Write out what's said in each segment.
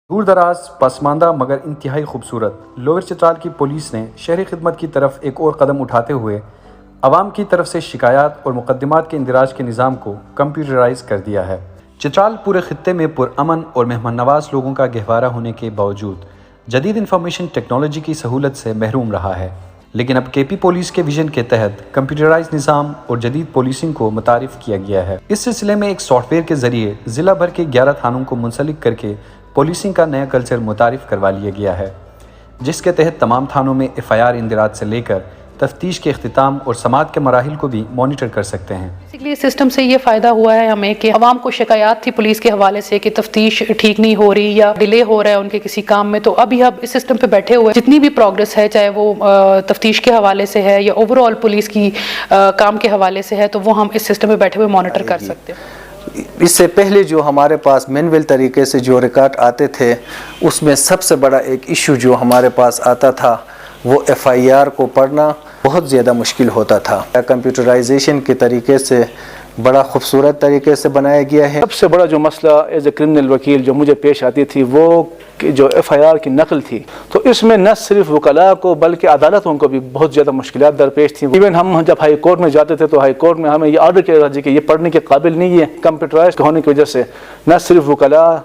دور دراز پسماندہ مگر انتہائی خوبصورت لوئر چترال کی پولیس نے شہری خدمت کی طرف ایک اور قدم اٹھاتے ہوئے عوام کی طرف سے شکایات اور مقدمات کے اندراج کے نظام کو کمپیوٹرائز کر دیا ہے۔ چترال پورے خطے میں پرامن اور مہمان نواز لوگوں کا گہوارہ ہونے کے باوجود جدید انفارمیشن ٹیکنالوجی کی سہولت سے محروم رہا ہے، لیکن اب کے پی پولیس کے ویژن کے تحت کمپیوٹرائز نظام اور جدید پولیسنگ کو متعارف کیا گیا ہے۔ اس سلسلے میں ایک سافٹ ویئر کے ذریعے ضلع بھر کے 11 تھانوں کو منسلک کر کے پولیسنگ کا نیا کلچر متعارف کروا لیا گیا ہے، جس کے تحت تمام تھانوں میں FIR اندراج سے لے کر تفتیش کے اختتام اور سماعت کے مراحل کو بھی مانیٹر کر سکتے ہیں۔ بیسیکلی اس سسٹم سے یہ فائدہ ہوا ہے ہمیں کہ عوام کو شکایات تھی پولیس کے حوالے سے کہ تفتیش ٹھیک نہیں ہو رہی یا ڈیلے ہو رہا ہے ان کے کسی کام میں، تو ابھی اب اس سسٹم پہ بیٹھے ہوئے جتنی بھی پروگرس ہے، چاہے وہ تفتیش کے حوالے سے ہے یا اوور آل پولیس کی کام کے حوالے سے ہے، تو وہ ہم اس سسٹم پہ بیٹھے ہوئے مانیٹر کر سکتے ہیں۔ اس سے پہلے جو ہمارے پاس مینول طریقے سے جو ریکارڈ آتے تھے، اس میں سب سے بڑا ایک ایشو جو ہمارے پاس آتا تھا وہ FIR کو پڑھنا بہت زیادہ مشکل ہوتا تھا۔ کمپیوٹرائزیشن کے طریقے سے بڑا خوبصورت طریقے سے بنایا گیا ہے۔ سب سے بڑا جو مسئلہ ایز اے کرمنل وکیل جو مجھے پیش آتی تھی وہ جو FIR کی نقل تھی، تو اس میں نہ صرف وکلاء کو بلکہ عدالتوں کو بھی بہت زیادہ مشکلات درپیش تھیں۔ ایون ہم جب ہائی کورٹ میں جاتے تھے تو ہائی کورٹ میں ہمیں یہ آرڈر کیا جاتا تھا کہ یہ پڑھنے کے قابل نہیں ہے۔ کمپیوٹرائز ہونے کی وجہ سے نہ صرف وکلاء،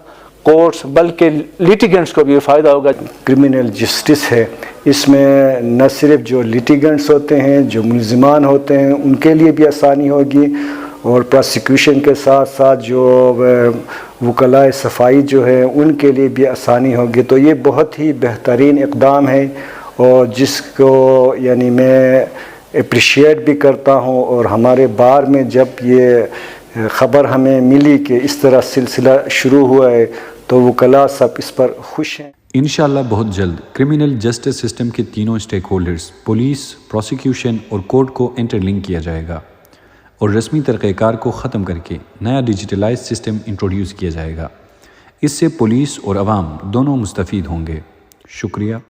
کورٹس بلکہ لیٹیگنٹس کو بھی فائدہ ہوگا۔ کرمنل جسٹس ہے، اس میں نہ صرف جو لیٹیگنٹس ہوتے ہیں، جو ملزمان ہوتے ہیں، ان کے لیے بھی آسانی ہوگی، اور پروسیکیوشن کے ساتھ ساتھ جو وکلاء صفائی جو ہے ان کے لیے بھی آسانی ہوگی۔ تو یہ بہت ہی بہترین اقدام ہے، اور جس کو یعنی میں اپریشیٹ بھی کرتا ہوں، اور ہمارے بار میں جب یہ خبر ہمیں ملی کہ اس طرح سلسلہ شروع ہوا ہے تو وکلاء سب اس پر خوش ہیں۔ انشاءاللہ بہت جلد کرمنل جسٹس سسٹم کے تینوں اسٹیک ہولڈرز پولیس، پروسیکیوشن اور کورٹ کو انٹر لنک کیا جائے گا، اور رسمی طریقہ کار کو ختم کر کے نیا ڈیجیٹلائز سسٹم انٹروڈیوس کیا جائے گا۔ اس سے پولیس اور عوام دونوں مستفید ہوں گے۔ شکریہ۔